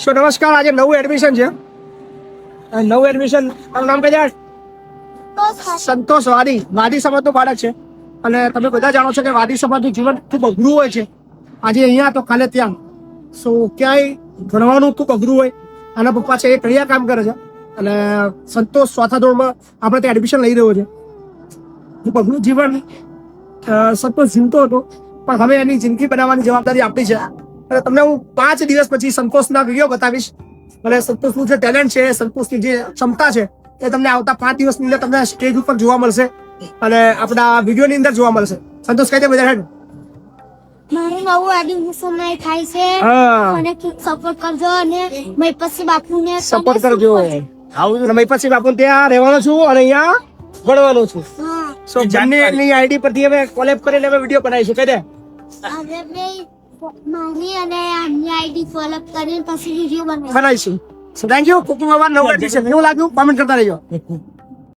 સો નમસ્કાર, આજે નવું એડમિશન છે. નવું એડમિશન, તારું નામ કઈ જાય? સંતોષ વાદી સમાજનું બાળક છે. અને તમે બધા જાણો છો કે વાદી સમાજનું જીવન ખૂબ અઘરું હોય છે. આજે અહીંયા તો કાલે ત્યાં. સો ક્યાંય ભણવાનું ખૂબ અઘરું હોય. આના પપ્પા છે એ કડિયા કામ કરે છે અને સંતોષ ચોથા ધોરણમાં આપણે ત્યાં એડમિશન લઈ રહ્યો છે. ખૂબ અઘરું જીવન સંતોષ જીવતો હતો, પણ હવે એની જિંદગી બનાવવાની જવાબદારી આપણી છે. અને તમને હું 5 દિવસ પછી સંતોષના વિડીયો બતાવીશ. અને સંતોષનું જે ટેલેન્ટ છે, સંતોષની જે ક્ષમતા છે, એ તમને આવતા 5 દિવસની અંદર તમને સ્ટેજ ઉપર જોવા મળશે અને આપણા વિડીયોની અંદર જોવા મળશે. સંતોષ કઈ દે બધા હેડ. મારું નવું એડમિશન થાય છે અને ખૂબ સપોર્ટ કરજો અને મૈપતસિંહ બાપુને સપોર્ટ કરજો. આવું મૈપતસિંહ બાપુ ત્યાં રહેવાનો છું અને અહીંયા ભણવાનો છું. સો બંનેની આઈડી પરથી હવે કોલેબ કરીને હવે વિડીયો બનાવીશું. કઈ દે. હવે બે મારી અને આની આઈડી ફોલો કરીને પછી વિડીયો બનાવીશું. બનાવીશું. So thank you. ખૂબ ખૂબ આભાર. નવું એડમિશન કેવું લાગ્યું કોમેન્ટ કરતા રહેજો.